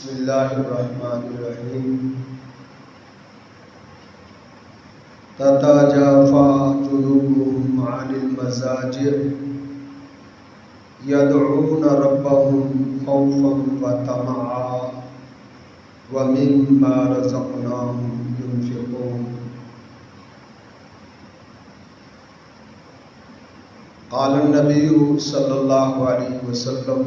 بسم اللہ الرحمن الرحیم تتجافى جنوبهم عن المضاجع يدعون ربهم خوفا وطمعا ومما رزقناهم ينفقون قال النبي صلی اللہ علیہ وسلم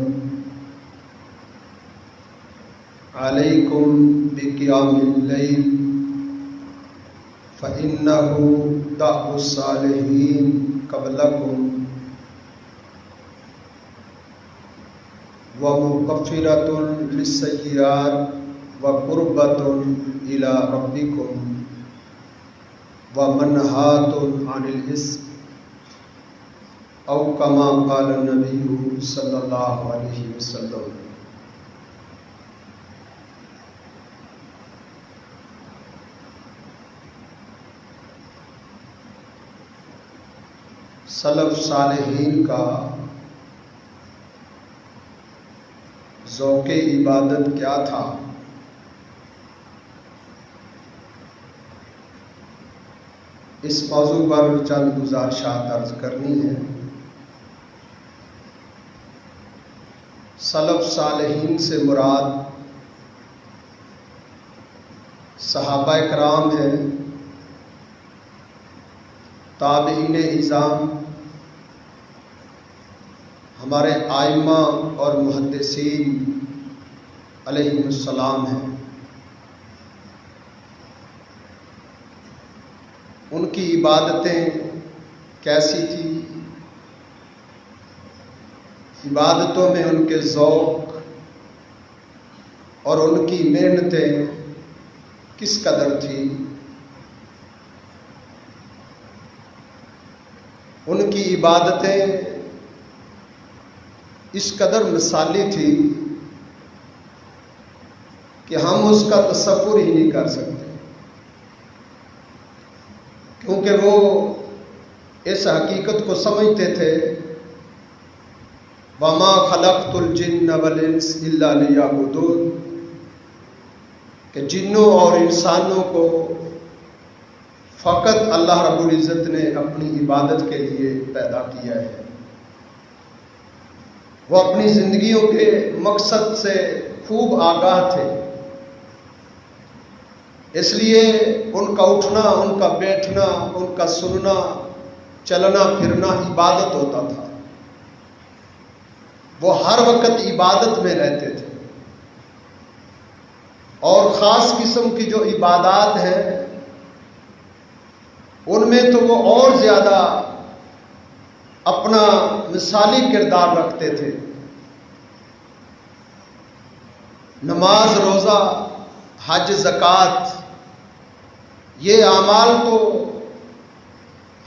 علیکم بقیام اللیل فإنه دأب الصالحین قبلکم ومکفرۃ للسیئات وقربۃ الی ربکم ومنہاۃ عن الاسم او کما قال النبی صلی اللہ علیہ وسلم۔ سلف صالحین کا ذوق عبادت کیا تھا، اس موضوع پر چند گزارشات عرض کرنی ہے۔ سلف صالحین سے مراد صحابہ کرام ہیں، تابعین اعظام، ہمارے ائمہ اور محدثین علیہم السلام ہیں۔ ان کی عبادتیں کیسی تھیں، عبادتوں میں ان کے ذوق اور ان کی محنتیں کس قدر تھیں، ان کی عبادتیں اس قدر مثالی تھی کہ ہم اس کا تصور ہی نہیں کر سکتے، کیونکہ وہ اس حقیقت کو سمجھتے تھے وَمَا خَلَقْتُ الْجِنَّ وَالْإِنسَ إِلَّا لِيَعْبُدُونِ، کہ جنوں اور انسانوں کو فقط اللہ رب العزت نے اپنی عبادت کے لیے پیدا کیا ہے۔ وہ اپنی زندگیوں کے مقصد سے خوب آگاہ تھے، اس لیے ان کا اٹھنا، ان کا بیٹھنا، ان کا سننا، چلنا پھرنا عبادت ہوتا تھا۔ وہ ہر وقت عبادت میں رہتے تھے، اور خاص قسم کی جو عبادات ہیں ان میں تو وہ اور زیادہ اپنا مثالی کردار رکھتے تھے۔ نماز، روزہ، حج، زکوٰۃ، یہ اعمال تو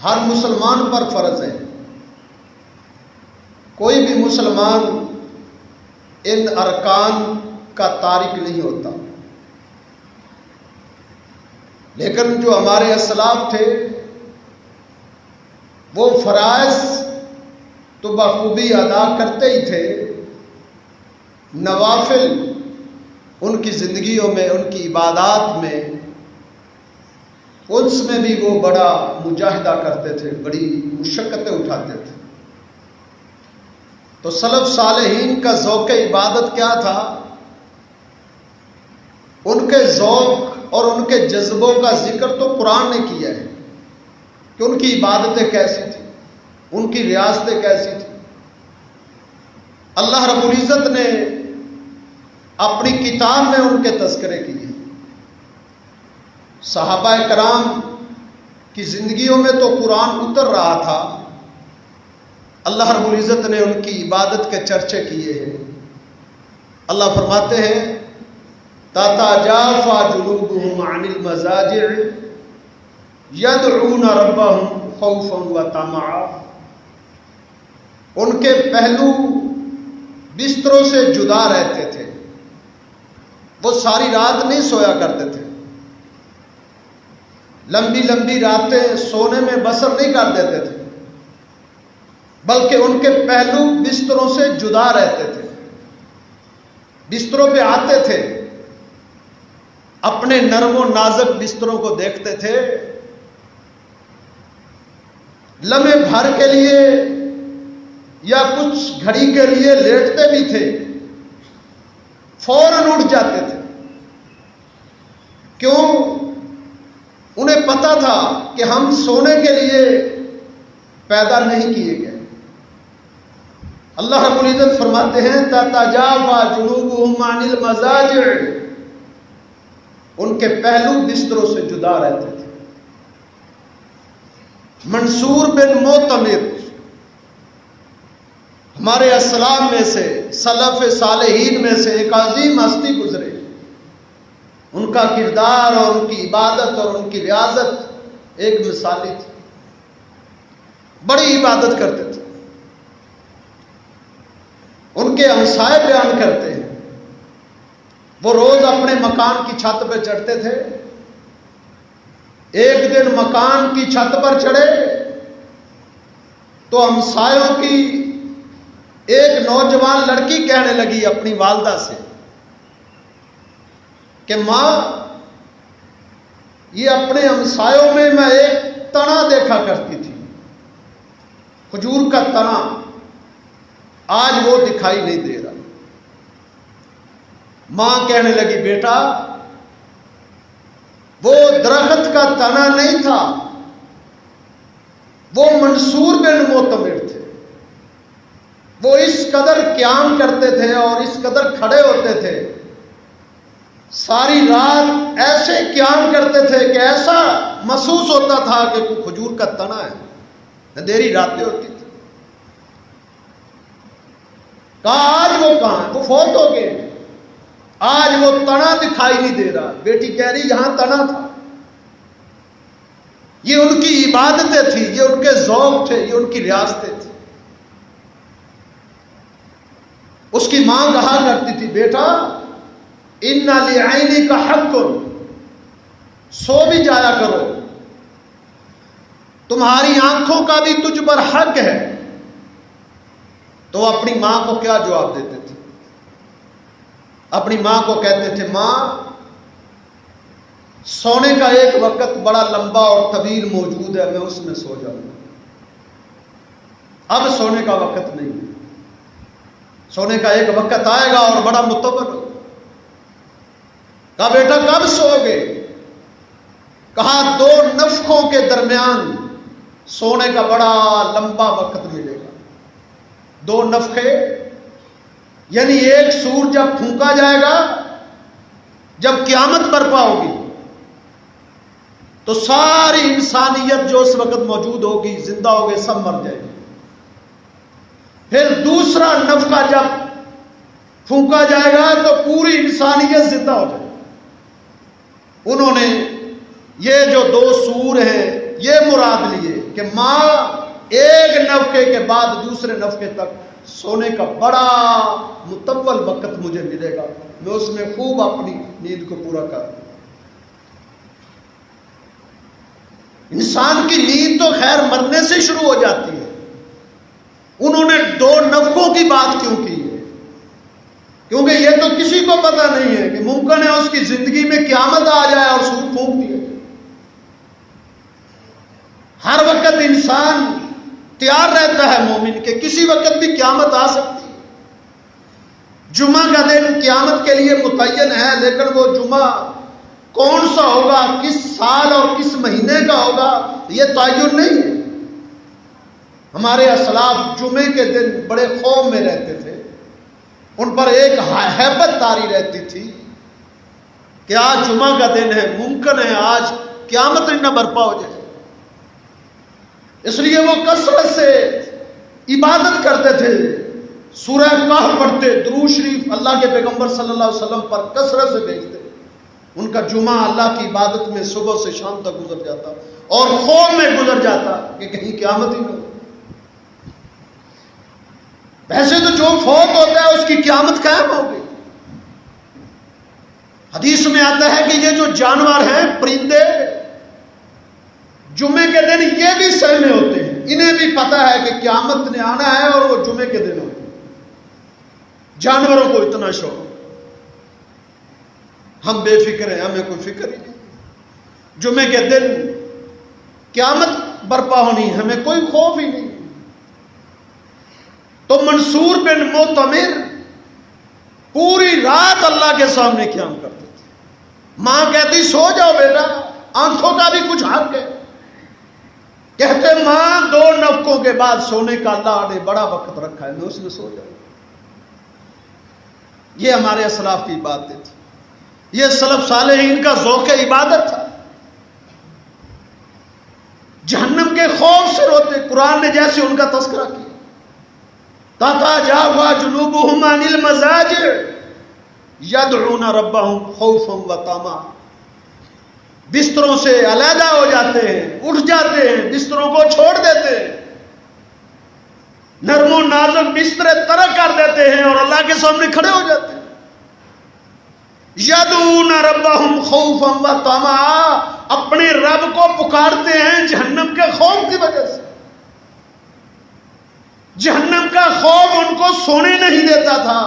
ہر مسلمان پر فرض ہے، کوئی بھی مسلمان ان ارکان کا تارک نہیں ہوتا۔ لیکن جو ہمارے اسلاف تھے وہ فرائض تو بخوبی ادا کرتے ہی تھے، نوافل ان کی زندگیوں میں، ان کی عبادات میں، اس میں بھی وہ بڑا مجاہدہ کرتے تھے، بڑی مشقتیں اٹھاتے تھے۔ تو سلف صالحین کا ذوق عبادت کیا تھا؟ ان کے ذوق اور ان کے جذبوں کا ذکر تو قرآن نے کیا ہے کہ ان کی عبادتیں کیسی تھیں، ان کی ریاستیں کیسی تھیں۔ اللہ رب العزت نے اپنی کتاب میں ان کے تذکرے کیے۔ صحابہ کرام کی زندگیوں میں تو قرآن اتر رہا تھا، اللہ رب العزت نے ان کی عبادت کے چرچے کیے ہیں۔ اللہ فرماتے ہیں تَتَجَافَى جُنُوبُهُمْ عَنِ الْمَضَاجِعِ يَدْعُونَ رَبَّهُمْ خَوْفًا وَطَمَعًا، ان کے پہلو بستروں سے جدا رہتے تھے، وہ ساری رات نہیں سویا کرتے تھے، لمبی لمبی راتیں سونے میں بسر نہیں کر دیتے تھے، بلکہ ان کے پہلو بستروں سے جدا رہتے تھے، بستروں پہ آتے تھے اپنے نرم و نازک بستروں کو دیکھتے تھے، لمحے بھر کے لیے یا کچھ گھڑی کے لیے لیٹتے بھی تھے، فوراً اٹھ جاتے تھے۔ کیوں؟ انہیں پتا تھا کہ ہم سونے کے لیے پیدا نہیں کیے گئے۔ اللہ رب العزت فرماتے ہیں تتجافی جنوبہم عن المضاجع، ان کے پہلو بستروں سے جدا رہتے تھے۔ منصور بن معتمر ہمارے اسلام میں سے، سلف صالحین میں سے ایک عظیم ہستی گزرے، ان کا کردار اور ان کی عبادت اور ان کی ریاضت ایک مثالی تھی۔ بڑی عبادت کرتے تھے۔ ان کے ہمسائے بیان کرتے ہیں، وہ روز اپنے مکان کی چھت پہ چڑھتے تھے۔ ایک دن مکان کی چھت پر چڑھے تو ہمسایوں کی ایک نوجوان لڑکی کہنے لگی اپنی والدہ سے کہ ماں، یہ اپنے ہمسایوں میں ایک تنا دیکھا کرتی تھی، کھجور کا تنا، آج وہ دکھائی نہیں دے رہا۔ ماں کہنے لگی بیٹا، وہ درخت کا تنا نہیں تھا، وہ منصور بن معتمر تھے۔ وہ اس قدر قیام کرتے تھے اور اس قدر کھڑے ہوتے تھے، ساری رات ایسے قیام کرتے تھے کہ ایسا محسوس ہوتا تھا کہ کوئی کھجور کا تنا ہے، اندھیری راتیں ہوتی تھی۔ کہا آج وہ کہاں ہے؟ وہ فوت ہو گئے، آج وہ تنا دکھائی نہیں دے رہا۔ بیٹی کہہ رہی یہاں تنا تھا۔ یہ ان کی عبادتیں تھیں، یہ ان کے ذوق تھے، یہ ان کی ریاستیں تھیں۔ اس کی ماں کہا کرتی تھی بیٹا ان لعینک حق، سو بھی جایا کرو، تمہاری آنکھوں کا بھی تجھ پر حق ہے۔ تو اپنی ماں کو کیا جواب دیتے تھے؟ اپنی ماں کو کہتے تھے ماں، سونے کا ایک وقت بڑا لمبا اور طویل موجود ہے، میں اس میں سو جاؤں گا، اب سونے کا وقت نہیں ہے، سونے کا ایک وقت آئے گا اور بڑا متبر ہوگا۔ کہا بیٹا کب سو گے؟ کہا دو نفخوں کے درمیان سونے کا بڑا لمبا وقت ملے گا۔ دو نفخے یعنی ایک سور جب پھونکا جائے گا، جب قیامت برپا ہوگی تو ساری انسانیت جو اس وقت موجود ہوگی، زندہ ہوگی، سب مر جائے گی۔ پھر دوسرا نفخہ جب پھونکا جائے گا تو پوری انسانیت زندہ ہو جائے گی۔ انہوں نے یہ جو دو سور ہیں یہ مراد لیے کہ ماں ایک نفخے کے بعد دوسرے نفخے تک سونے کا بڑا مطول وقت مجھے ملے گا، میں اس میں خوب اپنی نیند کو پورا کر دوں۔ انسان کی نیند تو خیر مرنے سے شروع ہو جاتی ہے، انہوں نے دو نفخوں کی بات کیوں کی ہے؟ کیونکہ یہ تو کسی کو پتہ نہیں ہے کہ ممکن ہے اس کی زندگی میں قیامت آ جائے اور سور پھونک دیے۔ ہر وقت انسان تیار رہتا ہے مومن کے کسی وقت بھی قیامت آ سکتی ہے۔ جمعہ کا دن قیامت کے لیے متعین ہے، لیکن وہ جمعہ کون سا ہوگا، کس سال اور کس مہینے کا ہوگا، یہ تعین نہیں ہے۔ ہمارے اسلاف جمعے کے دن بڑے خوف میں رہتے تھے، ان پر ایک ہیبت طاری رہتی تھی کہ آج جمعہ کا دن ہے، ممکن ہے آج قیامت نہ برپا ہو جائے۔ اس لیے وہ کثرت سے عبادت کرتے تھے، سورہ کہف پڑھتے، درود شریف اللہ کے پیغمبر صلی اللہ علیہ وسلم پر کثرت سے بھیجتے۔ ان کا جمعہ اللہ کی عبادت میں صبح سے شام تک گزر جاتا اور خوف میں گزر جاتا کہ کہیں قیامت ہی نہ ہو۔ ویسے تو جو فوت ہوتا ہے اس کی قیامت قائم ہوگی۔ حدیث میں آتا ہے کہ یہ جو جانور ہیں، پرندے، جمعے کے دن یہ بھی سہمے ہوتے ہیں، انہیں بھی پتا ہے کہ قیامت نے آنا ہے اور وہ جمعے کے دن ہوتے ہیں۔ جانوروں کو اتنا شوق۔ ہم بے فکر ہیں، ہمیں کوئی فکر ہی نہیں۔ جمعے کے دن قیامت برپا ہونی، ہمیں کوئی خوف ہی نہیں۔ تو منصور بن معتمر پوری رات اللہ کے سامنے قیام کرتے تھے۔ ماں کہتی سو جاؤ بیٹا، آنکھوں کا بھی کچھ حق ہے۔ کہتے ماں 2 نفقوں کے بعد سونے کا اللہ نے بڑا وقت رکھا ہے، میں اس میں سو جاؤں۔ یہ ہمارے اسلاف کی باتیں تھی، یہ سلف صالحین کا ذوق عبادت تھا۔ جہنم کے خوف سے روتے، قرآن نے جیسے ان کا تذکرہ کیا، تتجافی جنوبہم عن المضاجع یدعون ربہم خوفا وطمعا، بستروں سے علیحدہ ہو جاتے ہیں، اٹھ جاتے ہیں، بستروں کو چھوڑ دیتے ہیں، نرم و نازک بسترے ترک کر دیتے ہیں اور اللہ کے سامنے کھڑے ہو جاتے ہیں۔ یدعون ربہم خوفا وطمعا، اپنے رب کو پکارتے ہیں جہنم کے خوف کی وجہ سے۔ جہنم کا خوف ان کو سونے نہیں دیتا تھا،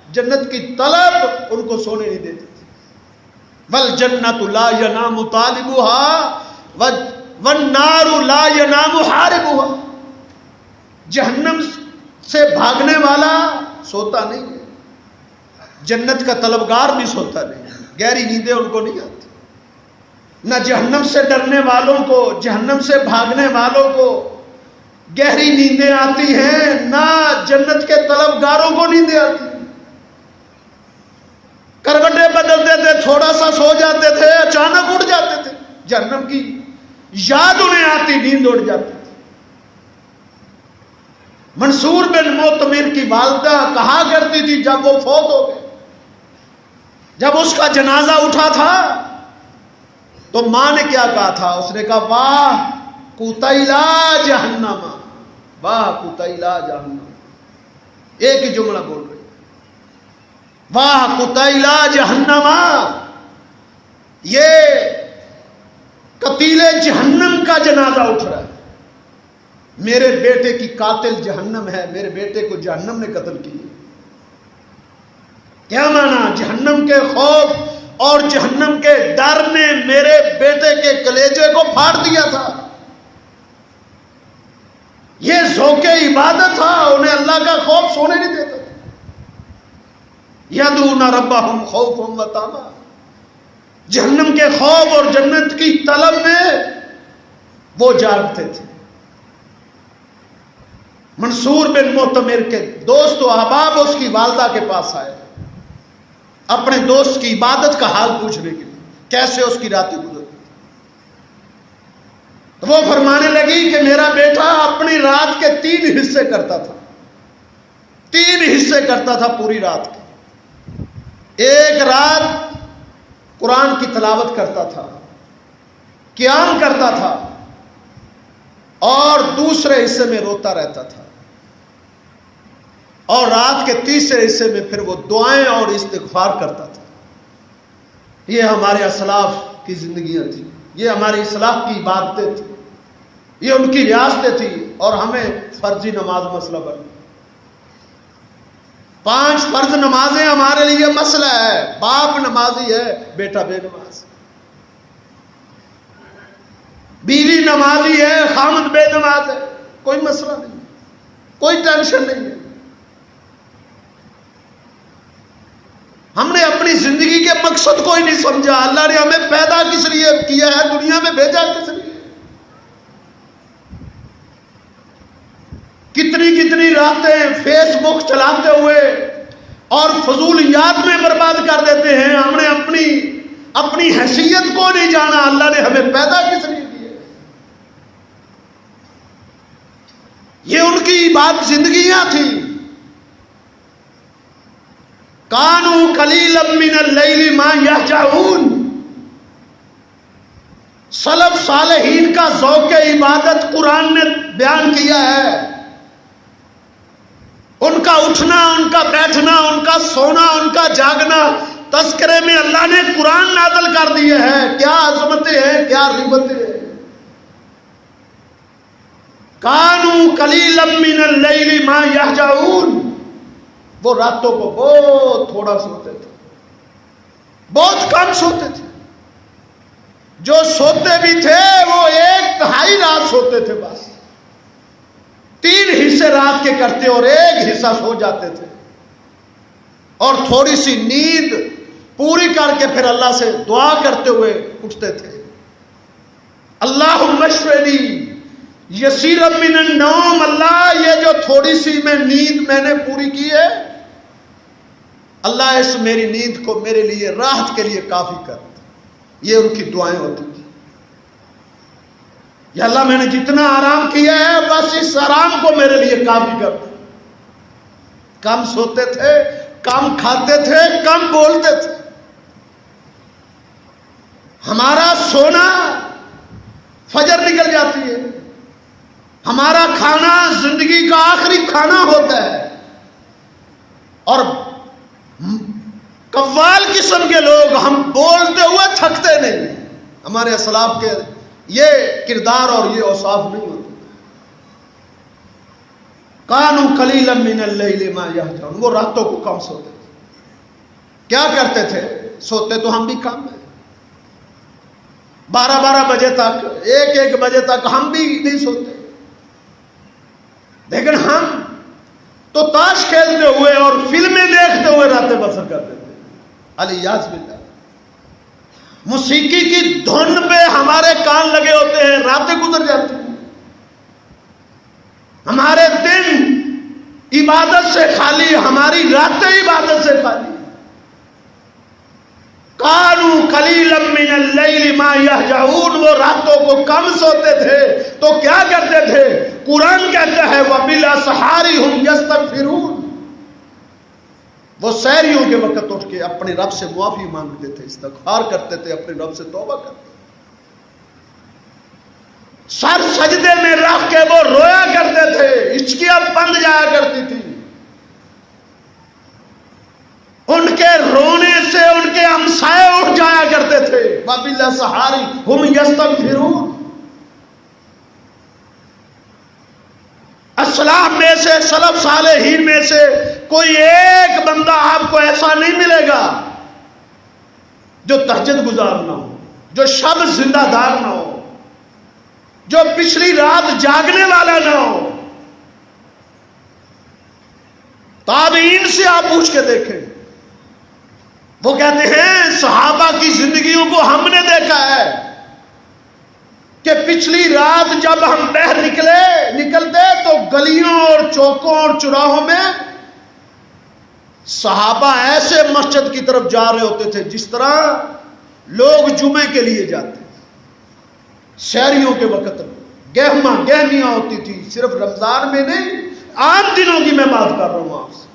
جنت کی طلب ان کو سونے نہیں دیتی تھی۔ والجنت لا ینام طالبها والنار لا ینام حاربها، جہنم سے بھاگنے والا سوتا نہیں ہے، جنت کا طلبگار بھی سوتا نہیں، گہری نیندیں ان کو نہیں آتی۔ نہ جہنم سے ڈرنے والوں کو، جہنم سے بھاگنے والوں کو گہری نیندیں آتی ہیں، نہ جنت کے طلبگاروں کو نیندیں آتی ہیں۔ کروٹیں بدلتے تھے، تھوڑا سا سو جاتے تھے، اچانک اٹھ جاتے تھے، جہنم کی یاد انہیں آتی، نیند اڑ جاتی تھی۔ منصور بن معتمر کی والدہ کہا کرتی تھی جب وہ فوت ہو گئے، جب اس کا جنازہ اٹھا تھا تو ماں نے کیا کہا تھا؟ اس نے کہا واہ قتیلا جہنم، واہ قتیلا جہنم، ایک ہی جملہ بول رہی، واہ قتیلا جہنم، یہ قتیل جہنم کا جنازہ اٹھ رہا ہے، میرے بیٹے کی قاتل جہنم ہے، میرے بیٹے کو جہنم نے قتل کیا۔ کیا مانا؟ جہنم کے خوف اور جہنم کے ڈر نے میرے بیٹے کے کلیجے کو پھاڑ دیا تھا۔ یہ ذوق عبادت تھا، انہیں اللہ کا خوف سونے نہیں دیتا تھا۔ یدعون ربہم خوفا وطمعا، جہنم کے خوف اور جنت کی طلب میں وہ جاگتے تھے۔ منصور بن معتمر کے دوست و احباب اس کی والدہ کے پاس آئے اپنے دوست کی عبادت کا حال پوچھنے کے لیے، کیسے اس کی راتیں گزرتی تھی۔ تو وہ فرمانے لگی کہ میرا بیٹا اپنی رات کے 3 حصے کرتا تھا، 3 حصے کرتا تھا پوری رات کے۔ ایک رات قرآن کی تلاوت کرتا تھا، قیام کرتا تھا، اور دوسرے حصے میں روتا رہتا تھا، اور رات کے تیسرے حصے میں پھر وہ دعائیں اور استغفار کرتا تھا۔ یہ ہمارے اسلاف کی زندگیاں تھیں، یہ ہماری اسلاف کی عبادتیں تھیں، یہ ان کی ریاستیں تھیں، اور ہمیں فرضی نماز مسئلہ بن گئی۔ 5 فرض نمازیں ہمارے لیے مسئلہ ہے، باپ نمازی ہے، بیٹا بے نماز، بیوی نمازی ہے، خامد بے نماز ہے، کوئی مسئلہ نہیں، کوئی ٹینشن نہیں ہے۔ ہم نے اپنی زندگی کے مقصد کو ہی نہیں سمجھا، اللہ نے ہمیں پیدا کس لیے کیا ہے، دنیا میں بھیجا کس لیے۔ کتنی کتنی راتیں فیس بک چلاتے ہوئے اور فضولیات میں برباد کر دیتے ہیں۔ ہم نے اپنی حیثیت کو نہیں جانا، اللہ نے ہمیں پیدا کس لیے کیا۔ یہ ان کی بات زندگیاں تھیں۔ کانوا قلیلا من اللیل ما یہجعون، سلف صالحین کا ذوق عبادت قرآن نے بیان کیا ہے۔ ان کا اٹھنا، ان کا بیٹھنا، ان کا سونا، ان کا جاگنا، تذکرے میں اللہ نے قرآن نازل کر دیے ہیں۔ کیا عظمتیں ہیں، کیا ربتیں ہیں۔ کانوا قلیلا من اللیل ما یہجعون، وہ راتوں کو بہت تھوڑا سوتے تھے، بہت کم سوتے تھے. جو سوتے بھی تھے وہ 1/3 رات سوتے تھے بس. 3 حصے رات کے کرتے اور 1 حصہ سو جاتے تھے. اور تھوڑی سی نیند پوری کر کے پھر اللہ سے دعا کرتے ہوئے اٹھتے تھے. اللہم اشفنی یسیرا من النوم. اللہ یہ جو تھوڑی سی میں نیند میں نے پوری کی ہے، اللہ اس میری نیند کو میرے لیے راحت کے لیے کافی کر. یہ ان کی دعائیں ہوتی تھی. یا اللہ میں نے جتنا آرام کیا ہے بس اس آرام کو میرے لیے کافی کر. کم سوتے تھے، کم کھاتے تھے، کم بولتے تھے. ہمارا سونا فجر نکل جاتی ہے، ہمارا کھانا زندگی کا آخری کھانا ہوتا ہے. اور قوال قسم کے لوگ، ہم بولتے ہوئے تھکتے نہیں. ہمارے اسلاف کے یہ کردار اور یہ اوصاف نہیں ہوتے. کانوا قلیلا من اللیل ما یہجعون. وہ راتوں کو کم سوتے تھے. کیا کرتے تھے؟ سوتے تو ہم بھی کم ہیں. 12 بجے تک، 1 بجے تک ہم بھی نہیں سوتے. لیکن ہم تو تاش کھیلتے ہوئے اور فلمیں دیکھتے ہوئے راتیں بسر کرتے تھے. الیاذ باللہ. موسیقی کی دھن پہ ہمارے کان لگے ہوتے ہیں، راتیں گزر جاتی ہیں. ہمارے دن عبادت سے خالی، ہماری راتیں عبادت سے خالی. کانوا قلیلا من اللیل ما یہجعون. وہ راتوں کو کم سوتے تھے تو کیا کرتے تھے؟ قرآن کہتا ہے وبالاسحار هم یستغفرون. وہ سحریوں کے وقت اٹھ کے اپنے رب سے معافی مانگتے تھے، استغفار کرتے تھے، اپنے رب سے توبہ کرتے تھے. سر سجدے میں رکھ کے وہ رویا کرتے تھے، ہچکیاں بند جایا کرتی تھی. ان کے رونے سے ان کے ہمسائے اٹھ جایا کرتے تھے. وبالاسحار هم یستغفرون. اسلاف میں سے، سلف صالحین میں سے کوئی ایک بندہ آپ کو ایسا نہیں ملے گا جو تہجد گزار نہ ہو، جو شب زندہ دار نہ ہو، جو پچھلی رات جاگنے والا نہ ہو. تابعین سے آپ پوچھ کے دیکھیں، وہ کہتے ہیں صحابہ کی زندگیوں کو ہم نے دیکھا ہے کہ پچھلی رات جب ہم باہر نکلتے تو گلیوں اور چوکوں اور چوراہوں میں صحابہ ایسے مسجد کی طرف جا رہے ہوتے تھے جس طرح لوگ جمعے کے لیے جاتے. شہریوں کے وقت گہمیاں ہوتی تھی. صرف رمضان میں نہیں، عام دنوں کی میں بات کر رہا ہوں آپ سے.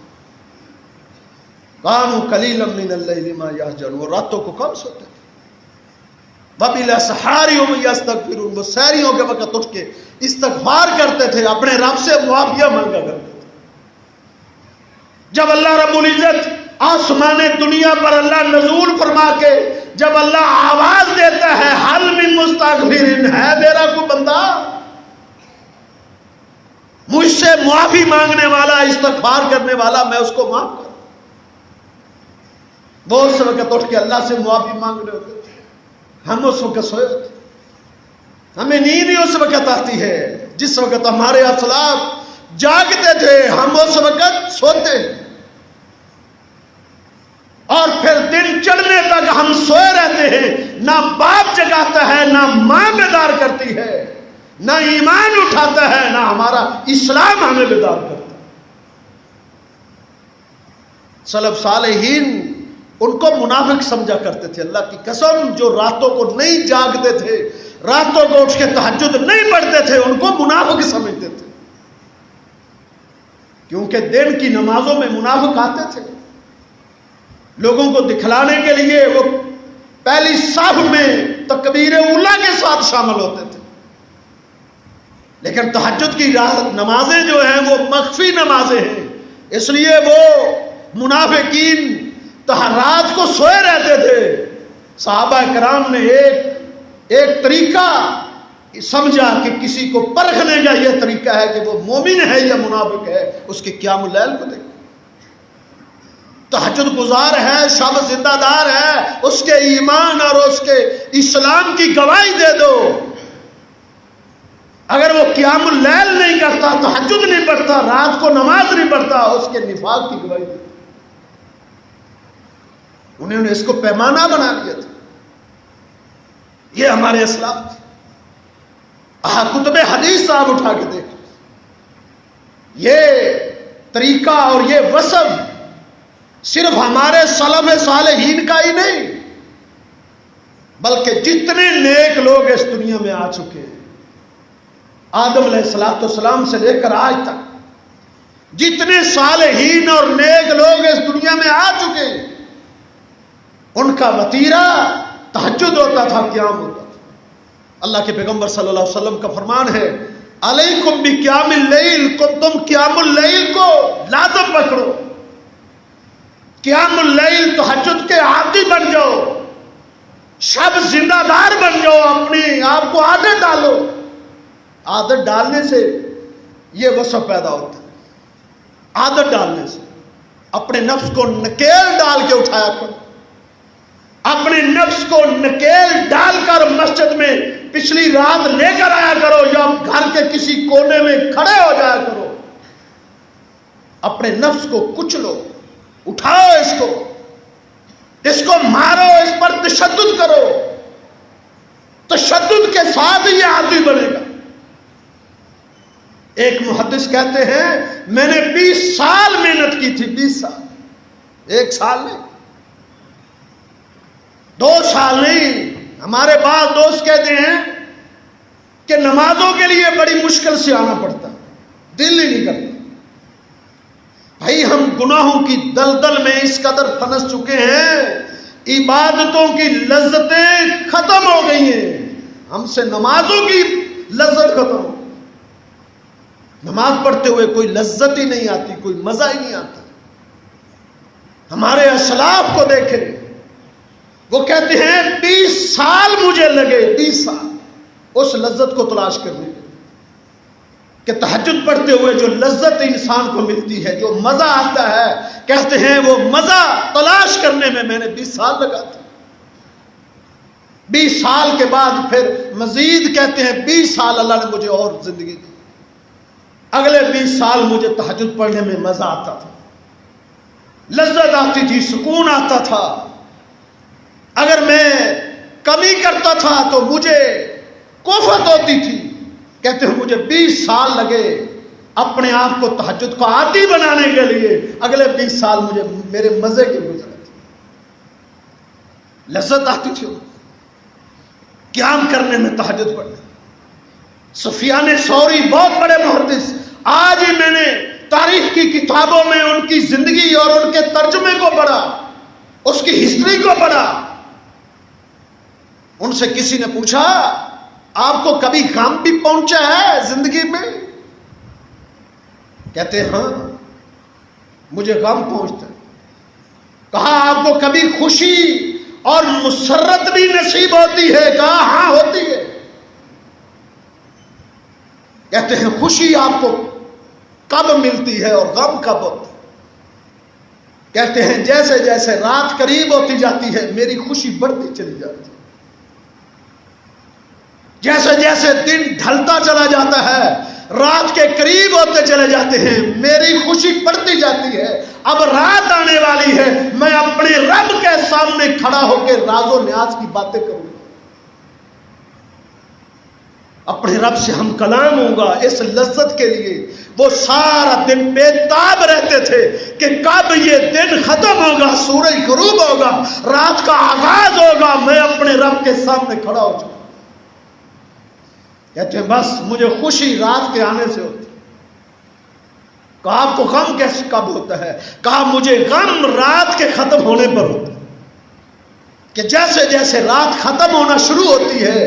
کانوا قلیلا من اللیل ما یہجعون. وہ راتوں کو کم سوتے تھے. وبالاسحار هم یستغفرون. وہ سحریوں کے وقت اٹھ کے استغفار کرتے تھے، اپنے رب سے معافیاں مانگا کرتے تھے. جب اللہ رب العزت آسمان دنیا پر اللہ نزول فرما کے جب اللہ آواز دیتا ہے حل من مستغفر، ہے میرا کوئی بندہ مجھ سے معافی مانگنے والا، استغفار کرنے والا، میں اس کو معاف کروں. وہ اس وقت اٹھ کے اللہ سے معافی مانگ رہے ہوتے تھے. ہم اس وقت سوئے ہوتے. ہمیں نیند ہی اس وقت آتی ہے جس وقت ہمارے اسلاف جاگتے تھے، ہم اس وقت سوتے ہیں. اور پھر دن چڑھنے تک ہم سوئے رہتے ہیں. نہ باپ جگاتا ہے، نہ ماں بیدار کرتی ہے، نہ ایمان اٹھاتا ہے، نہ ہمارا اسلام ہمیں بیدار کرتا ہے. سلف صالحین ان کو منافق سمجھا کرتے تھے. اللہ کی قسم، جو راتوں کو نہیں جاگتے تھے، راتوں کو اٹھ کے تہجد نہیں پڑھتے تھے، ان کو منافق سمجھتے تھے. کیونکہ دن کی نمازوں میں منافق آتے تھے. لوگوں کو دکھلانے کے لیے وہ پہلی صف میں تکبیر اولیٰ کے ساتھ شامل ہوتے تھے. لیکن تہجد کی نمازیں جو ہیں وہ مخفی نمازیں ہیں، اس لیے وہ منافقین رات کو سوئے رہتے تھے. صحابہ کرام نے ایک طریقہ سمجھا کہ کسی کو پرکھنے کا یہ طریقہ ہے کہ وہ مومن ہے یا منافق ہے، اس کے قیام اللیل کو دیکھو. تہجد گزار ہے، شب زندہ دار ہے، اس کے ایمان اور اس کے اسلام کی گواہی دے دو۔ اگر وہ قیام اللیل نہیں کرتا، تہجد نہیں پڑھتا، رات کو نماز نہیں پڑھتا، اس کے نفاق کی گواہی دے دو۔ انہوں نے اس کو پیمانہ بنا لیا تھا۔ یہ ہمارے اسلاف تھے۔ کتب حدیث آپ اٹھا کے دیکھیں، یہ طریقہ اور یہ وصف صرف ہمارے سلف صالحین کا ہی نہیں، بلکہ جتنے نیک لوگ اس دنیا میں آ چکے ہیں، آدم علیہ السلام سے لے کر آج تک جتنے صالحین اور نیک لوگ اس دنیا میں آ چکے ہیں، ان کا وتیرہ تہجد ہوتا تھا، قیام ہوتا تھا۔ اللہ کے پیغمبر صلی اللہ علیہ وسلم کا فرمان ہے، علیکم بقیام اللیل، تم قیام اللیل کو لازم پکڑو، قیام اللیل تہجد کے عادی بن جاؤ، شب زندہ دار بن جاؤ، اپنی آپ کو عادت ڈالو۔ عادت ڈالنے سے یہ وصف پیدا ہوتا ہے، عادت ڈالنے سے۔ اپنے نفس کو نکیل ڈال کے اٹھایا کرو، اپنے نفس کو نکیل ڈال کر مسجد میں پچھلی رات لے کر آیا کرو، یا گھر کے کسی کونے میں کھڑے ہو جایا کرو۔ اپنے نفس کو کچلو، اٹھاؤ، اس کو مارو، اس پر تشدد کرو، تشدد کے ساتھ یہ عادی بنے گا۔ ایک محدث کہتے ہیں، میں نے 20 سال محنت کی تھی، 20 سال، 1 سال نہیں، 2 سال نہیں۔ ہمارے بعض دوست کہتے ہیں کہ نمازوں کے لیے بڑی مشکل سے آنا پڑتا، دل ہی نہیں کرتا۔ بھائی ہم گناہوں کی دلدل میں اس قدر پھنس چکے ہیں، عبادتوں کی لذتیں ختم ہو گئی ہیں، ہم سے نمازوں کی لذت ختم ہو، نماز پڑھتے ہوئے کوئی لذت ہی نہیں آتی، کوئی مزہ ہی نہیں آتا۔ ہمارے اسلاف کو دیکھیں، وہ کہتے ہیں 20 سال مجھے لگے، 20 سال اس لذت کو تلاش کرنے کے، کہ تہجد پڑھتے ہوئے جو لذت انسان کو ملتی ہے، جو مزہ آتا ہے، کہتے ہیں وہ مزہ تلاش کرنے میں نے 20 سال لگا تھا۔ 20 سال کے بعد پھر مزید کہتے ہیں 20 سال اللہ نے مجھے اور زندگی دی، اگلے 20 سال مجھے تہجد پڑھنے میں مزہ آتا تھا، لذت آتی تھی، سکون آتا تھا۔ اگر میں کمی کرتا تھا تو مجھے کوفت ہوتی تھی۔ کہتے ہیں مجھے 20 سال لگے اپنے آپ کو تہجد کو عادی بنانے کے لیے، اگلے 20 سال مجھے میرے مزے کے گزرے تھے، لذت آتی تھی قیام کرنے میں، تہجد پڑھنے۔ سفیان ثوری بہت بڑے محدث، آج ہی میں نے تاریخ کی کتابوں میں ان کی زندگی اور ان کے ترجمے کو پڑھا، اس کی ہسٹری کو پڑھا۔ ان سے کسی نے پوچھا، آپ کو کبھی غم بھی پہنچا ہے زندگی میں؟ کہتے ہیں ہاں مجھے غم پہنچتا ہے۔ کہا آپ کو کبھی خوشی اور مسرت بھی نصیب ہوتی ہے؟ کہا ہاں ہوتی ہے۔ کہتے ہیں خوشی آپ کو کب ملتی ہے اور غم کب ہوتا ہے؟ کہتے ہیں جیسے جیسے رات قریب ہوتی جاتی ہے میری خوشی بڑھتی چلی جاتی ہے، جیسے جیسے دن ڈھلتا چلا جاتا ہے، رات کے قریب ہوتے چلے جاتے ہیں، میری خوشی بڑھتی جاتی ہے۔ اب رات آنے والی ہے، میں اپنے رب کے سامنے کھڑا ہو کے راز و نیاز کی باتیں کروں گا، اپنے رب سے ہم کلام ہوں گا۔ اس لذت کے لیے وہ سارا دن بے تاب رہتے تھے کہ کب یہ دن ختم ہوگا، سورج غروب ہوگا، رات کا آغاز ہوگا، میں اپنے رب کے سامنے کھڑا ہو جاؤں۔ کہتے ہیں بس مجھے خوشی رات کے آنے سے ہوتی۔ کہا آپ کو غم کیسے کب ہوتا ہے؟ کہا مجھے غم رات کے ختم ہونے پر ہوتا ہے، کہ جیسے جیسے رات ختم ہونا شروع ہوتی ہے،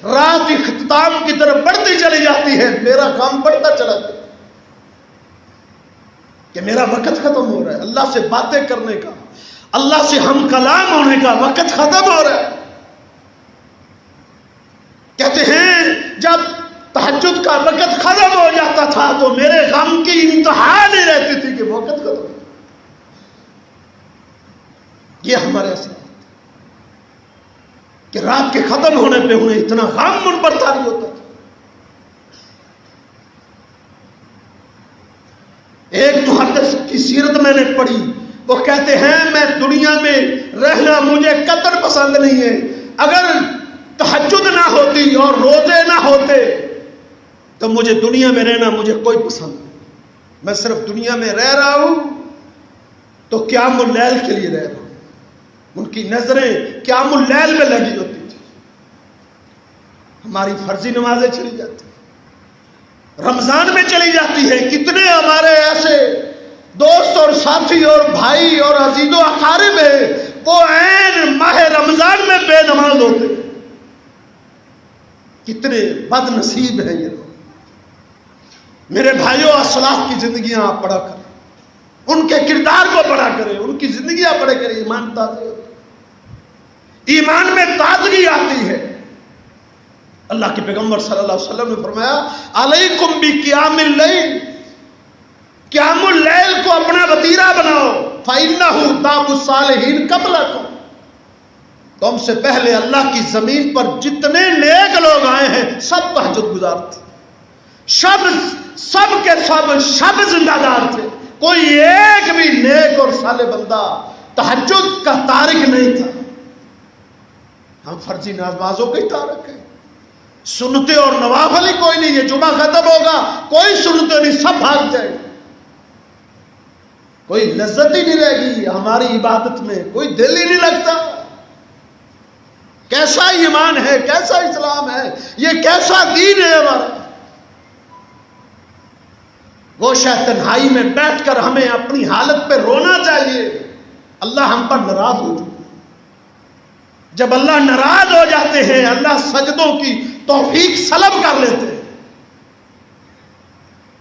رات اختتام کی طرف بڑھتی چلی جاتی ہے، میرا غم بڑھتا چلا جاتا ہے کہ میرا وقت ختم ہو رہا ہے، اللہ سے باتیں کرنے کا، اللہ سے ہم کلام ہونے کا وقت ختم ہو رہا ہے۔ کہتے ہیں جب تہجد کا وقت ختم ہو جاتا تھا تو میرے غم کی انتہا نہیں رہتی تھی کہ وقت ختم ہو۔ یہ ہمارے اثرات کہ رات کے ختم ہونے پہ انہیں اتنا غم ان پر طاری ہوتا تھا. ایک محدث کی سیرت میں نے پڑھی، وہ کہتے ہیں میں دنیا میں رہنا مجھے قطر پسند نہیں ہے. اگر تہجد نہ ہوتی اور روزے نہ ہوتے تو مجھے دنیا میں رہنا مجھے کوئی پسند نہیں. میں صرف دنیا میں رہ رہا ہوں تو قیام اللیل کے لیے رہ رہا ہوں. ان کی نظریں قیام اللیل میں لگی ہوتی تھی. ہماری فرضی نمازیں چلی جاتی، رمضان میں چلی جاتی ہے. کتنے ہمارے ایسے دوست اور ساتھی اور بھائی اور عزیز و اقارب ہیں وہ عین ماہ رمضان میں بے نماز ہوتے ہیں. کتنے بد نصیب ہیں یہ لوگ. میرے بھائیوں، اسلاف کی زندگیاں آپ پڑھا کریں، ان کے کردار کو پڑھا کریں، ان کی زندگیاں پڑھا کریں. ایمان تازہ ہوتا ہے، ایمان میں تازگی آتی ہے. اللہ کے پیغمبر صلی اللہ علیہ وسلم نے فرمایا علیکم بقیام اللیل، قیام اللیل کو اپنا وتیرہ بناؤ. فإنہ داب الصالحین قبلکم، تم سے پہلے اللہ کی زمین پر جتنے نیک لوگ آئے ہیں سب تہجد گزار تھے. سب کے سب زندہ دار تھے. کوئی ایک بھی نیک اور صالح بندہ تہجد کا تارک نہیں تھا. ہم فرضی نمازوں کے تارک ہیں، سنتے اور نوافل ہی کوئی نہیں. یہ جمعہ ختم ہوگا کوئی سنتے نہیں، سب بھاگ جائے گا. کوئی لذت ہی نہیں رہے گی ہماری عبادت میں، کوئی دل ہی نہیں لگتا. کیسا ایمان ہے، کیسا اسلام ہے، یہ کیسا دین ہے ہمارا. گوشہ تنہائی میں بیٹھ کر ہمیں اپنی حالت پہ رونا چاہیے. اللہ ہم پر ناراض ہو چکا. جب اللہ ناراض ہو جاتے ہیں اللہ سجدوں کی توفیق سلب کر لیتے ہیں.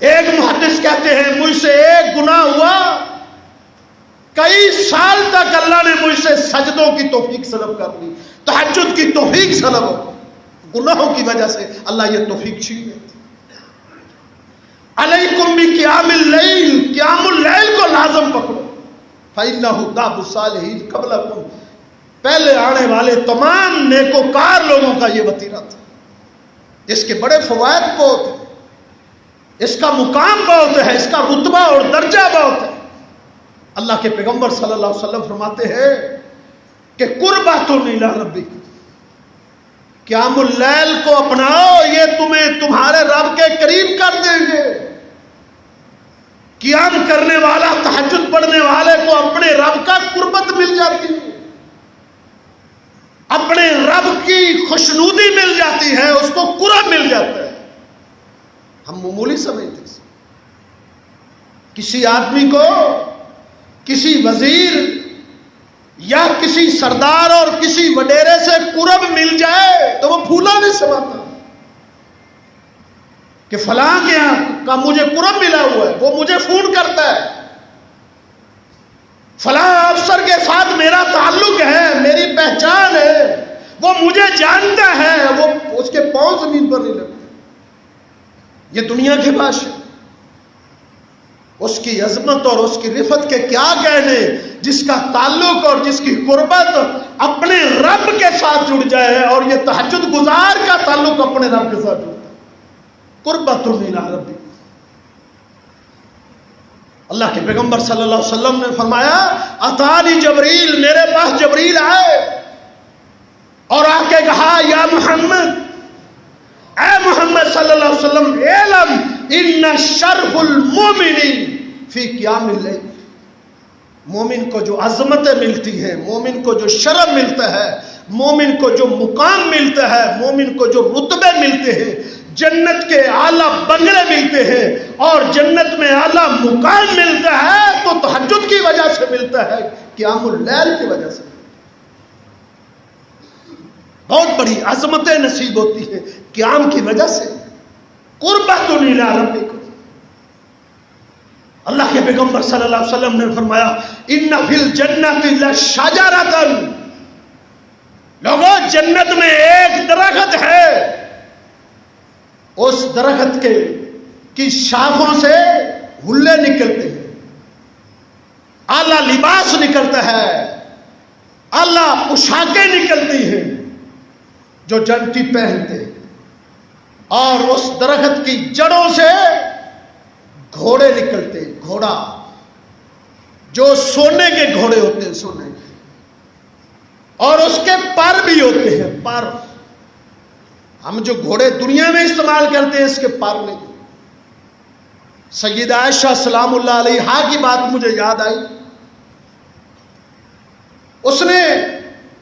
ایک محدث کہتے ہیں مجھ سے ایک گناہ ہوا، کئی سال تک اللہ نے مجھ سے سجدوں کی توفیق سلب کر لی، تہجد کی توفیق سلب ہو. گناہوں کی وجہ سے اللہ یہ توفیق چھین لیتے. علیکم بقیام اللیل، قیام اللیل کو لازم پکڑو. فإنہ داب الصالحین قبلکم، پہلے آنے والے تمام نیکوکار لوگوں کا یہ وتیرہ تھا. اس کے بڑے فوائد بہت ہیں، اس کا مقام بہت ہے، اس کا رتبہ اور درجہ بہت ہے. اللہ کے پیغمبر صلی اللہ علیہ وسلم فرماتے ہیں کہ قربۃ الی ربک، قیام اللیل کو اپناؤ، یہ تمہیں تمہارے رب کے قریب کر دیں گے. قیام کرنے والا، تہجد پڑھنے والے کو اپنے رب کا قربت مل جاتی ہے، اپنے رب کی خوشنودی مل جاتی ہے، اس کو قرب مل جاتا ہے. ہم معمولی سمجھتے ہیں. کسی آدمی کو کسی وزیر یا کسی سردار اور کسی وڈیرے سے قرب مل جائے تو وہ پھولا نہیں سماتا کہ فلاں کے یہاں کا مجھے قرب ملا ہوا ہے، وہ مجھے فون کرتا ہے، فلاں افسر کے ساتھ میرا تعلق ہے، میری پہچان ہے، وہ مجھے جانتا ہے. وہ اس کے پاؤں زمین پر نہیں لگتے. یہ دنیا کے بادشاہ، اس کی عظمت اور اس کی رفت کے کیا کہنے، جس کا تعلق اور جس کی قربت اپنے رب کے ساتھ جڑ جائے، اور یہ تہجد گزار کا تعلق اپنے رب کے ساتھ جڑتا ہے. قربۃ الی ربک. اللہ کے پیغمبر صلی اللہ علیہ وسلم نے فرمایا اتانی جبریل، میرے پاس جبریل آئے اور آ کے کہا یا محمد، اے محمد صلی اللہ علیہ وسلم، اعلم ان شرف المومن فی قیام اللیل. مومن کو جو عظمتیں ملتی ہیں، مومن کو جو شرف ملتا ہے، مومن کو جو مقام ملتا ہے، مومن کو جو رتبے ملتے ہیں، جنت کے اعلیٰ بنگلے ملتے ہیں اور جنت میں اعلیٰ مقام ملتا ہے تو تہجد کی وجہ سے ملتا ہے، قیام اللیل کی وجہ سے. بہت بڑی عظمتیں نصیب ہوتی ہیں قیام کی وجہ سے. قربۃ الی ربک. اللہ کے پیغمبر صلی اللہ علیہ وسلم نے فرمایا ان فی الجنۃ لشجرۃ، لوگوں جنت میں ایک درخت ہے، اس درخت کی شاخوں سے حلے نکلتے ہیں، اعلیٰ لباس نکلتا ہے، اعلیٰ پوشاکیں نکلتی ہیں جو جنتی پہنتے، اور اس درخت کی جڑوں سے گھوڑے نکلتے، گھوڑا جو سونے کے گھوڑے ہوتے ہیں، سونے کے، اور اس کے پر بھی ہوتے ہیں، پر ہم جو گھوڑے دنیا میں استعمال کرتے ہیں اس کے پر نہیں۔ سیدہ عائشہ سلام اللہ علیہا کی بات مجھے یاد آئی، اس نے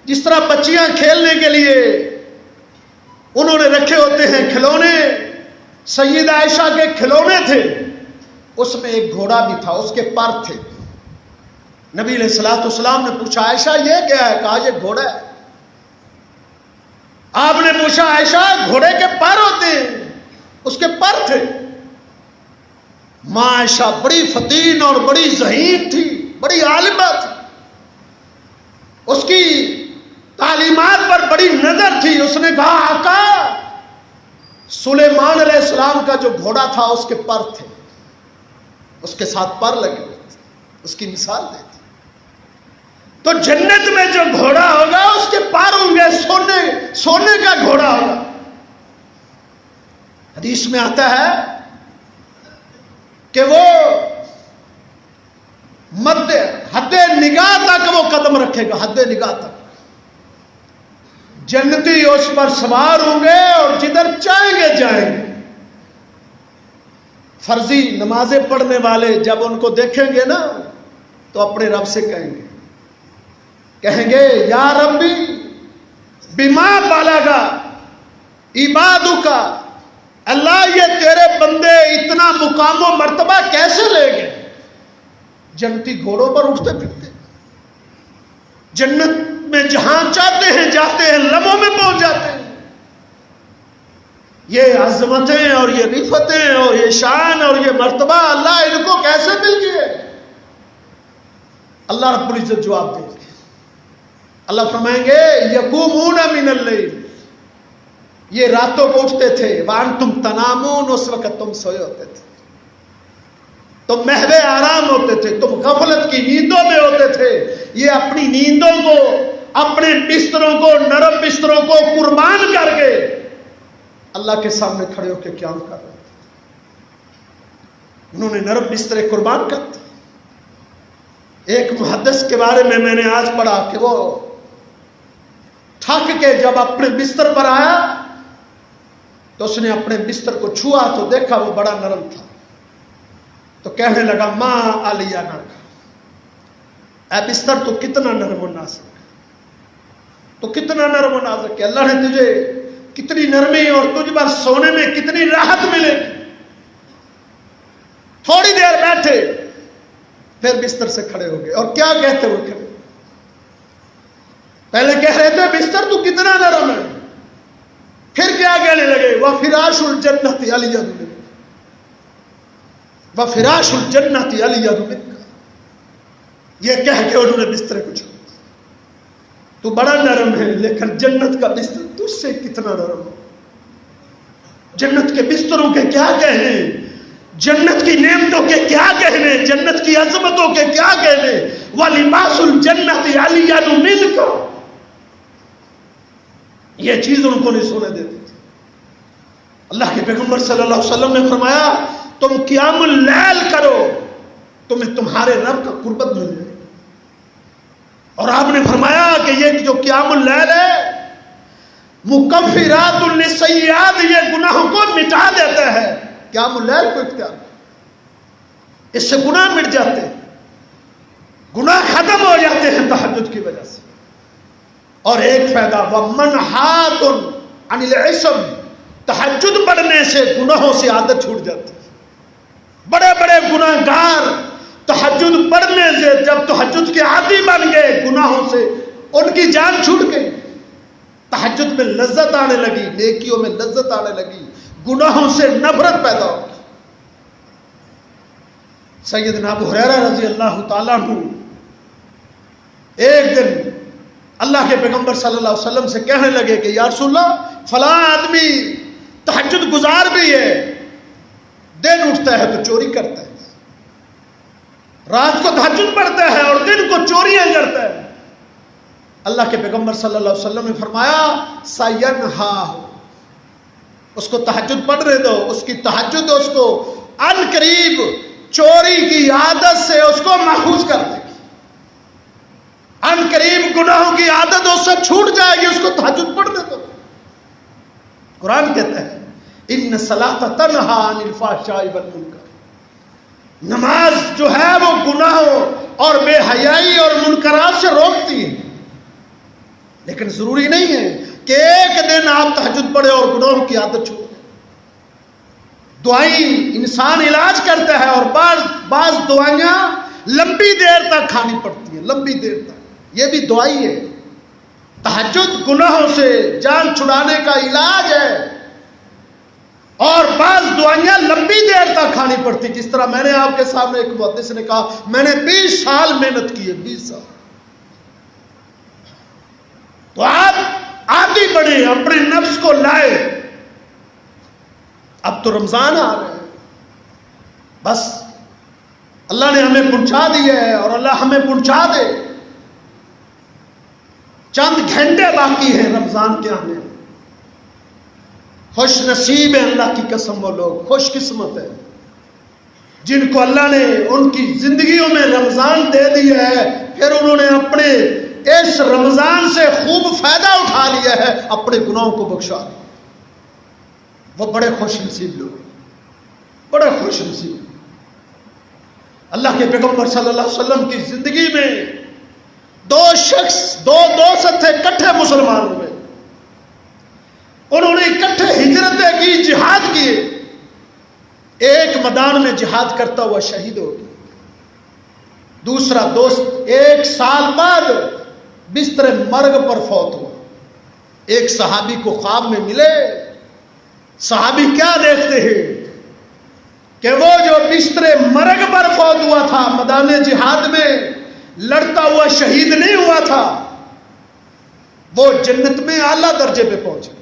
جس طرح بچیاں کھیلنے کے لیے انہوں نے رکھے ہوتے ہیں کھلونے، سیدہ عائشہ کے کھلونے تھے، اس میں ایک گھوڑا بھی تھا، اس کے پر تھے۔ نبی علیہ الصلوۃ والسلام نے پوچھا عائشہ یہ کیا ہے؟ کہا یہ گھوڑا ہے۔ آپ نے پوچھا عائشہ گھوڑے کے پر ہوتے ہیں؟ اس کے پر تھے۔ ماں عائشہ بڑی فطین اور بڑی ذہین تھی، بڑی عالمہ تھی، اس کی تعلیمات پر بڑی نظر تھی۔ اس نے کہا آقا سلیمان علیہ السلام کا جو گھوڑا تھا اس کے پر تھے، اس کے ساتھ پر لگے ہوئے تھے، اس کی مثال دیتی۔ تو جنت میں جو گھوڑا ہوگا اس کے پر ہوں گے، سونے کا گھوڑا ہوگا۔ حدیث میں آتا ہے کہ وہ حد نگاہ تک وہ قدم رکھے گا، حد نگاہ تک جنتی اس پر سوار ہوں گے اور جدھر چاہیں گے جائیں گے۔ فرضی نمازیں پڑھنے والے جب ان کو دیکھیں گے نا تو اپنے رب سے کہیں گے یا ربی بما بالغا عبادک، اللہ یہ تیرے بندے اتنا مقام و مرتبہ کیسے لے گئے؟ جنتی گھوڑوں پر اٹھتے پھرتے، جنت میں جہاں چاہتے ہیں جاتے ہیں، لمحوں میں پہنچ جاتے ہیں۔ یہ عظمتیں اور یہ رفتیں اور یہ شان اور یہ مرتبہ اللہ ان کو کیسے مل گئے؟ اللہ رب العزت جواب دیں گے۔ اللہ فرمائیں گے یقومون من اللیل، یہ راتوں کو اٹھتے تھے، وانتم تنامون، اس وقت تم سوئے ہوتے تھے، تم محو آرام ہوتے تھے، تم غفلت کی نیندوں میں ہوتے تھے۔ یہ اپنی نیندوں کو، اپنے بستروں کو، نرم بستروں کو قربان کر کے اللہ کے سامنے کھڑے ہو کے قیام کر رہے تھے۔ انہوں نے نرم بسترے قربان کر دی۔ ایک محدث کے بارے میں نے آج پڑھا کہ وہ تھک کے جب اپنے بستر پر آیا تو اس نے اپنے بستر کو چھوا تو دیکھا وہ بڑا نرم تھا، تو کہنے لگا ماں علیہ نرم، اے بستر تو کتنا نرم و نازک، تو کتنا نرم و نازک ہے، اللہ نے تجھے کتنی نرمی اور تجھ پر سونے میں کتنی راحت ملے گی۔ تھوڑی دیر بیٹھے پھر بستر سے کھڑے ہو گئے، اور کیا کہتے ہوئے کھڑے؟ پہلے کہہ رہے تھے بستر تو کتنا نرم ہے، پھر کیا کہنے لگے وَفِرَاشُ الْجَنَّةِ أَلْيَنُ مِنْكَ، وَفِرَاشُ الْجَنَّةِ أَلْيَنُ مِنْكَ، یہ کہہ کے انہوں نے بستر کو چھوڑا۔ تو بڑا نرم ہے لیکن جنت کا بستر تجھ سے کتنا نرم ہے۔ جنت کے بستروں کے کیا کہنے، جنت کی نعمتوں کے کیا کہنے، جنت کی عظمتوں کے کیا کہنے۔ وَلِبَاسُ الْجَنَّةِ عَلِيٌّ مِنْكَ، یہ چیز ان کو نہیں سونے دیتی تھی۔ اللہ کے پیغمبر صلی اللہ علیہ وسلم نے فرمایا تم قیام اللیل کرو، تمہیں تمہارے رب کا قربت مل جائے، اور آپ نے فرمایا کہ یہ جو قیام اللیل ہے مکفرات للسیئات، یہ گناہوں کو مٹا دیتا ہے۔ قیام اللیل کو اختیار، اس سے گناہ مٹ جاتے ہیں، گناہ ختم ہو جاتے ہیں تہجد کی وجہ سے۔ اور ایک فائدہ وَمَنْحَاتٌ عَنِ الْعِصْمِ، تہجد پڑھنے سے گناہوں سے عادت چھوٹ جاتی ہے۔ بڑے بڑے گناہ گار تہجد پڑھنے سے جب تہجد کے عادی بن گئے، گناہوں سے ان کی جان چھوٹ گئی، تہجد میں لذت آنے لگی، نیکیوں میں لذت آنے لگی، گناہوں سے نفرت پیدا ہوگی۔ سیدنا ابو ہریرہ رضی اللہ تعالیٰ عنہ ایک دن اللہ کے پیغمبر صلی اللہ علیہ وسلم سے کہنے لگے کہ یا رسول اللہ فلاں آدمی تہجد گزار بھی ہے، دن اٹھتا ہے تو چوری کرتا ہے، رات کو تہجد پڑھتا ہے اور دن کو چوریاں کرتا ہے، اللہ کے پیغمبر صلی اللہ علیہ وسلم نے فرمایا سینہا، اس کو تہجد پڑھنے دو، اس کی تہجد اس کو ان قریب چوری کی عادت سے اس کو محفوظ کر دے گی، ان قریب گناہوں کی عادت اس سے چھوٹ جائے گی، اس کو تہجد پڑھنے دو۔ قرآن کہتا ہے ان الصلاۃ تنہی عن الفحشاء والمنکر، نماز جو ہے وہ گناہوں اور بے حیائی اور منکرات سے روکتی ہے، لیکن ضروری نہیں ہے کہ ایک دن آپ تہجد پڑھے اور گناہوں کی عادت چھوڑ دیں۔ دعائیں انسان علاج کرتا ہے، اور بعض دعائیاں لمبی دیر تک کھانی پڑتی ہیں، لمبی دیر تک، یہ بھی دعائی ہے۔ تہجد گناہوں سے جان چھڑانے کا علاج ہے، اور بعض دعائیاں لمبی دیر تک کھانی پڑتی، جس طرح میں نے آپ کے سامنے ایک محدث نے کہا میں نے 20 سال محنت کی ہے، 20 سال۔ تو آپ آگے بڑھیں، اپنے نفس کو لائے۔ اب تو رمضان آ رہا ہے، بس اللہ نے ہمیں پہنچا دیا ہے، اور اللہ ہمیں پہنچا دے۔ چند گھنٹے باقی ہیں رمضان کے آنے، خوش نصیب ہے، اللہ کی قسم وہ لوگ خوش قسمت ہے جن کو اللہ نے ان کی زندگیوں میں رمضان دے دیا ہے، پھر انہوں نے اپنے اس رمضان سے خوب فائدہ اٹھا لیا ہے، اپنے گناہوں کو بخشا دیا۔ وہ بڑے خوش نصیب لوگ، بڑے خوش نصیب۔ اللہ کے پیغمبر صلی اللہ علیہ وسلم کی زندگی میں دو شخص، دو دوست تھے، اکٹھے مسلمان ہوئے، انہوں نے اکٹھے ہجرتیں کی، جہاد کیے۔ ایک میدان میں جہاد کرتا ہوا شہید ہو گیا، دوسرا دوست 1 سال بعد بستر مرگ پر فوت ہوا۔ ایک صحابی کو خواب میں ملے، صحابی کیا دیکھتے ہیں کہ وہ جو بستر مرگ پر فوت ہوا تھا، میدان جہاد میں لڑتا ہوا شہید نہیں ہوا تھا، وہ جنت میں اعلیٰ درجے پہ پہنچے۔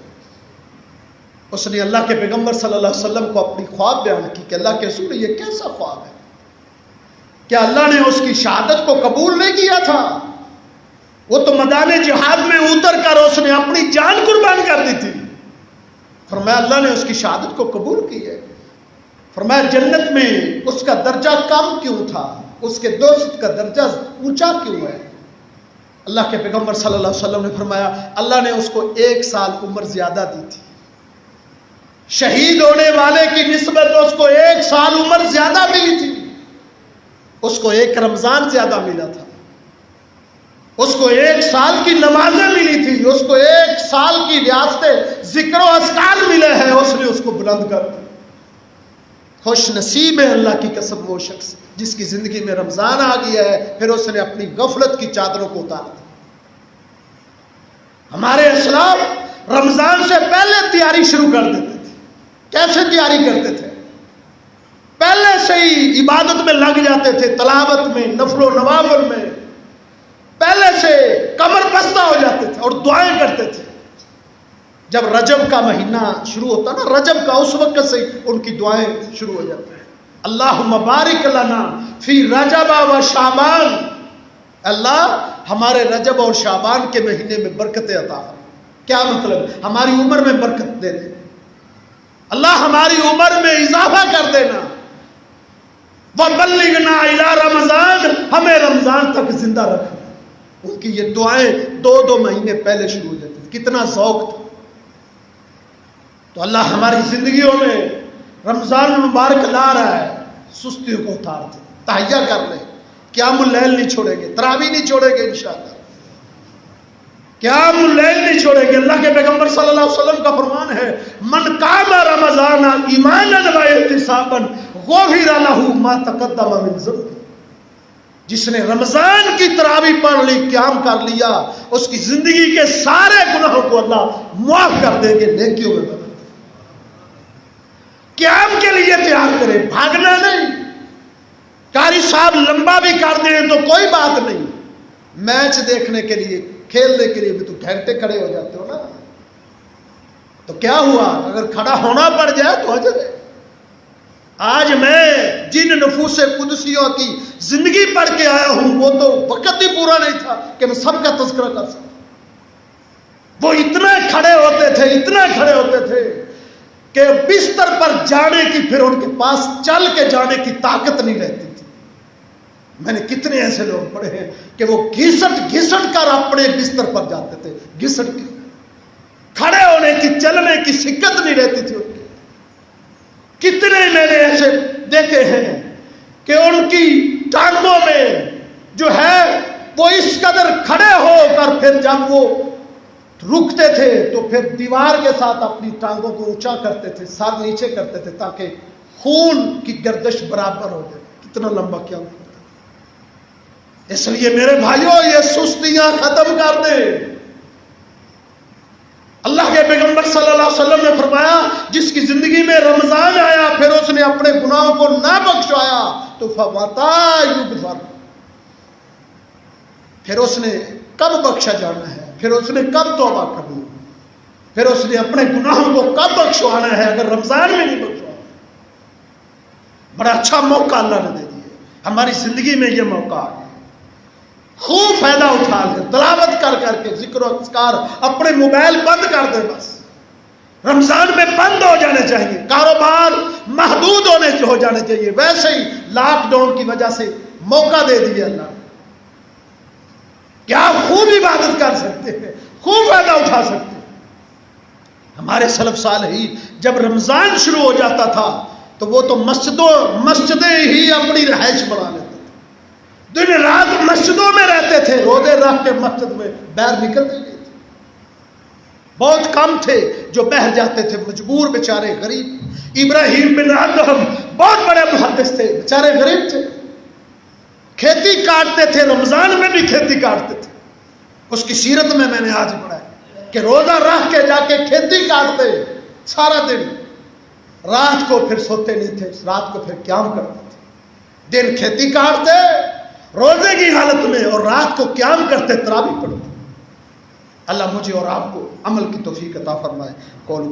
اس نے اللہ کے پیغمبر صلی اللہ علیہ وسلم کو اپنی خواب بیان کی کہ اللہ کے رسول یہ کیسا خواب ہے؟ کیا اللہ نے اس کی شہادت کو قبول نہیں کیا تھا؟ وہ تو میدان جہاد میں اتر کر اس نے اپنی جان قربان کر دی تھی۔ فرمایا اللہ نے اس کی شہادت کو قبول کی ہے۔ فرمایا جنت میں اس کا درجہ کم کیوں تھا، اس کے دوست کا درجہ اونچا کیوں ہے؟ اللہ کے پیغمبر صلی اللہ علیہ وسلم نے فرمایا اللہ نے اس کو 1 سال عمر زیادہ دی تھی، شہید ہونے والے کی نسبت اس کو 1 سال عمر زیادہ ملی تھی، اس کو 1 رمضان زیادہ ملا تھا، اس کو 1 سال کی نمازیں ملی تھی، اس کو 1 سال کی ریاستیں ذکر و اذکار ملے ہیں، اس نے اس کو بلند کر دیا۔ خوش نصیب ہے اللہ کی قسم وہ شخص جس کی زندگی میں رمضان آ گیا ہے، پھر اس نے اپنی غفلت کی چادروں کو اتار دیا۔ ہمارے اسلاف رمضان سے پہلے تیاری شروع کر دیتے تھے۔ کیسے تیاری کرتے تھے؟ پہلے سے ہی عبادت میں لگ جاتے تھے، تلاوت میں، نفل و نوافل میں، پہلے سے کمر بستہ ہو جاتے تھے اور دعائیں کرتے تھے۔ جب رجب کا مہینہ شروع ہوتا نا، رجب کا، اس وقت سے ان کی دعائیں شروع ہو جاتی ہیں۔ اللہم بارک لنا فی رجب و شعبان، اللہ ہمارے رجب اور شعبان کے مہینے میں برکتیں عطا فرما۔ کیا مطلب؟ ہماری عمر میں برکت دے دے، اللہ ہماری عمر میں اضافہ کر دینا۔ وَبَلِّغْنَا إِلَىٰ رمضان، ہمیں رمضان تک زندہ رکھنا۔ ان کی یہ دعائیں 2 مہینے پہلے شروع ہو جاتی تھی۔ کتنا ذوق تھا۔ تو اللہ ہماری زندگیوں میں رمضان مبارک لا رہا ہے، سستیوں کو اتار دیں، تہیا کر لیں، قیام اللیل نہیں چھوڑیں گے، تراویح نہیں چھوڑیں گے انشاءاللہ، قیام اللیل نہیں چھوڑیں گے۔ اللہ کے پیغمبر صلی اللہ علیہ وسلم کا فرمان ہے من قام رمضان ایمانا و احتسابا غفر له ما تقدم من ذنبه، جس نے رمضان کی تراویح پڑھ لی، قیام کر لیا، اس کی زندگی کے سارے گناہوں کو اللہ معاف کر دیں گے، نیکیوں میں بدل دیں۔ قیام کے لیے تیار کریں، بھاگنا نہیں۔ قاری صاحب لمبا بھی کر دیں تو کوئی بات نہیں، میچ دیکھنے کے لیے، کھیلنے کے لیے بھی تو گھنٹے کھڑے ہو جاتے ہو نا، تو کیا ہوا اگر کھڑا ہونا پڑ جائے تو اجر ہے۔ آج میں جن نفوس قدسیوں کی زندگی پڑھ کے آیا ہوں وہ تو وقت ہی پورا نہیں تھا کہ میں سب کا تذکرہ کر سکوں۔ تھے، اتنا کھڑے ہوتے تھے کہ بستر پر جانے کی پھر ان کے پاس چل کے جانے کی طاقت نہیں رہتی تھی۔ میں نے کتنے ایسے لوگ پڑھے ہیں کہ وہ گھسٹ گھسٹ کر اپنے بستر پر جاتے تھے، گھسٹ کے، کھڑے ہونے کی چلنے کی سکت نہیں رہتی تھی ان کی۔ کتنے میں نے ایسے دیکھے ہیں کہ ان کی ٹانگوں میں جو ہے وہ اس قدر کھڑے ہو کر پھر جب وہ رکتے تھے تو پھر دیوار کے ساتھ اپنی ٹانگوں کو اونچا کرتے تھے، سر نیچے کرتے تھے تاکہ خون کی گردش برابر ہو جائے۔ کتنا لمبا کیا ہوتا ہے۔ اس لیے میرے بھائیوں یہ سستیاں ختم کر دیں۔ اللہ کے پیغمبر صلی اللہ علیہ وسلم نے فرمایا جس کی زندگی میں رمضان آیا پھر اس نے اپنے گناہوں کو نہ بخشوایا تو فَمَتَىٰ يُغْفَرُ، پھر اس نے کب بخشا جانا ہے، پھر اس نے کب توبہ کرنی، پھر اس نے اپنے گناہوں کو کب بخشوانا ہے اگر رمضان میں نہیں بخشوانا۔ بڑا اچھا موقع اللہ نے دے دیا ہماری زندگی میں، یہ موقع ہے، خوب فائدہ اٹھا لے، تلاوت کر کر کے ذکر و اذکار، اپنے موبائل بند کر دے، بس رمضان میں بند ہو جانے چاہیے، کاروبار محدود ہو جانے چاہیے۔ ویسے ہی لاک ڈاؤن کی وجہ سے موقع دے دیا اللہ کہ آپ خوب عبادت کر سکتے ہیں، خوب فائدہ اٹھا سکتے ہیں۔ ہمارے سلف صالحین جب رمضان شروع ہو جاتا تھا تو وہ تو مسجدیں ہی اپنی رہائش بنا لیتے تھے، دن رات مسجدوں میں رہتے تھے، روزے رکھ کے مسجد میں باہر نکلتے نہیں تھے۔ بہت کم تھے جو باہر جاتے تھے، مجبور بیچارے غریب۔ ابراہیم بن ادہم بہت بڑے محدث تھے، بیچارے غریب تھے، کھیتی کاٹتے تھے، رمضان میں بھی کھیتی کاٹتے تھے۔ اس کی سیرت میں نے آج پڑھا ہے کہ روزہ رکھ کے جا کے کھیتی کاٹتے سارا دن، رات کو پھر سوتے نہیں تھے، رات کو پھر قیام کرتے تھے، دن کھیتی کاٹتے روزے کی حالت میں اور رات کو قیام کرتے، تراویح پڑھتے۔ اللہ مجھے اور آپ کو عمل کی توفیق عطا فرمائے۔ قول